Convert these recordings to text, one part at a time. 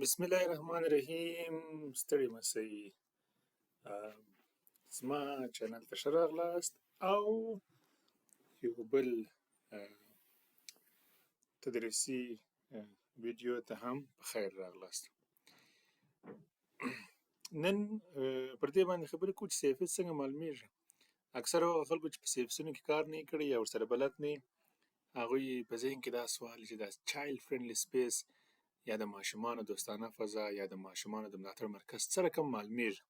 بسم الله الرحمن الرحیم. ستړي مسئ. زما چینل ته ښه راغلاست او یو بل تدریسي ویډیو ته هم په خیر راغلاست. نن پر دې باندې خبرې کوو چې CFS څنګه معلومیږي. اکثره هغه خلکو چې په CFS-ونو کې کار نه کړی یا ورسره بلد نه وي، هغوی په ذهن کې دا سوال چې دا چایلډ فرندلي سپیس یا د ماشومانو دوستانه فضا یا د ماشومانو د ملاتړ مرکز څه رقم معلومیږي.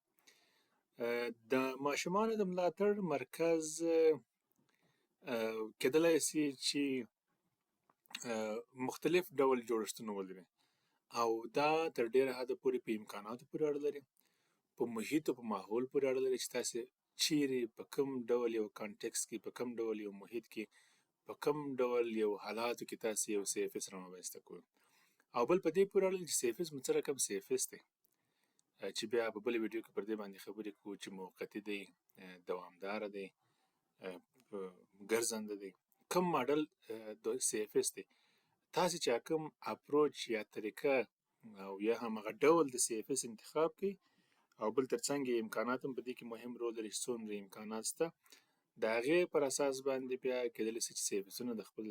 د ماشومانو د ملاتړ مرکز کېدلی سي چې مختلف ډول جوړښتونه ولري او دا تر ډېره حده پورې په امکاناتو پورې اړه لري، په محیط او په ماحول پورې اړه لري چې تاسې چیرې په کوم ډول یو کانټکس کې، په کوم ډول یو محیط کې، په کوم ډول یو حالاتو کې تاسې یو CFS رامنځته کوئ. او بل په دې پورې اړه لري چې CFS مو څه رقم CFS دی، چې بیا په بله ویډیو کې پر دې باندې خبرې کوو چې موقتي دی، دوامداره دی، ګرځنده دی، کوم ماډل د CFS دی. تاسې چې کوم اپروچ یا طریقه او یا همغه ډول د CFS انتخاب کړئ او بل ترڅنګ یې امکانات هم په دې کې مهم رول لري چې څومره امکانات شته، د هغې پر اساس باندې بیا کېدلی شي چې CFS-ونه د خپل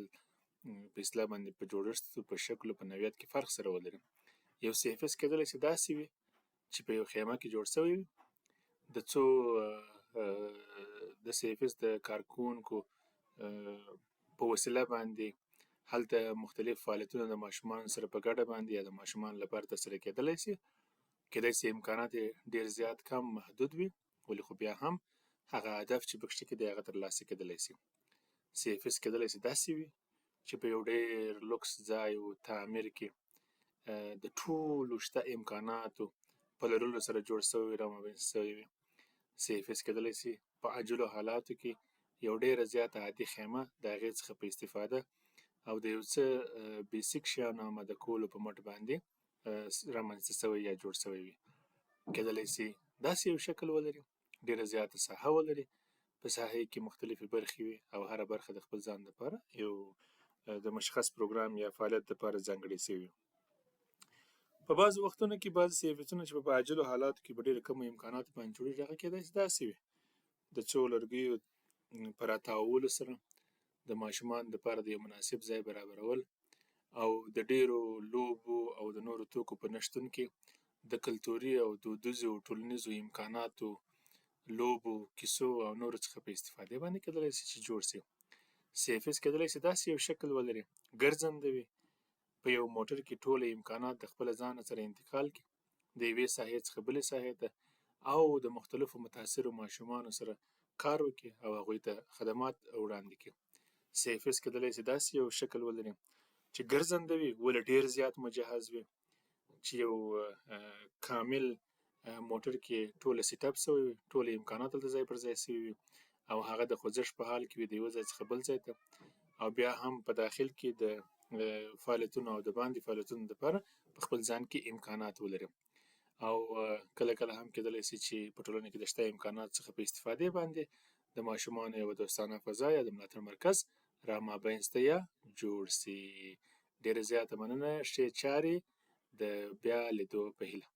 په اصطلاح باندې په جوړښت، په شکل، په نوعیت کې فرق سره ولري. یو CFS کېدلی شي داسې وي چې په یو خیمه کې جوړ شوی وي، د څو د CFS د کارکوونکو په وسیله باندې هلته مختلف فعالیتونه د ماشومانو سره په ګډه باندې یا د ماشومانو لپاره ترسره کېدلی شي. کېدای شي امکانات یې ډېر زیات کم محدود وي، ولې خو بیا هم هغه هدف چې پکې کې دی هغه ترلاسه کېدلی شي. CFS کېدلی شي داسې وي چې په یو ډېر لوکس ځای او تعمیر کې د ټولو شته امکاناتو په لرلو سره جوړ شوی، رامنځته شوی وي. CFS کېدلی شي په عاجلو حالاتو کې یو ډېره زیاته عادي خیمه د هغې څخه په استفاده او د یو څه بیسیک شیانو آماده کولو په مټ باندې رامنځته شوی یا جوړ شوی وي. کېدلی شي داسې یو شکل ولري، ډېره زیاته ساحه ولري، په ساحې کې مختلفې برخې وي او هره برخه د خپل ځان لپاره یو د مشخص پروګرام یا فعالیت لپاره ځانګړې شوې وي. په بعضو وختونو کې بعضې CFS-ونه چې په عاجلو حالاتو کې په ډېره کمو امکاناتو باندې جوړېږي، هغه کېدای شي داسې وي د څو لرګیو په راتاوولو سره د ماشومانو لپاره د یو مناسب ځای برابرول او د ډېرو لوبو او د نورو توکو په نشتون کې د کلتوري او دودیزو او ټولنیزو امکاناتو، لوبو، کیسو او نورو څخه په استفادې باندې کېدلی شي چې جوړ شي. CFS کېدلی شي داسې یو شکل ولري، ګرځنده وي، په یو موټر کې ټول امکانات د خپله ځانه سره انتقال کړي، د یوې ساحې څخه بلې ساحې ته، او د مختلفو متاثرو ماشومانو سره کار وکړي او هغوی ته خدمات وړاندې کړي. CFS کېدلی شي داسې یو شکل ولري چې ګرځنده وي، ولې ډېر زیات مجهز وي، چې یو کامل موټر کې ټوله سیټ اپ شوی وي، ټول امکانات هلته ځای پر ځای شوي وي او هغه د خوځښت په حال کې وي د یوه ځای څخه بل ځای ته، او بیا هم په داخل کې د فعالیتونو او د باندې فعالیتونو لپاره په خپل ځان کې امکانات ولري. او کله کله هم کېدلی شي چې په ټولنه کې د شته امکاناتو څخه په استفادې باندې د ماشومانو یوه دوستانه فضا یا د ملاتړ مرکز رامنځته یا جوړ شي. ډېره زیاته مننه. ښې چارې د بیا لیدو په هیله.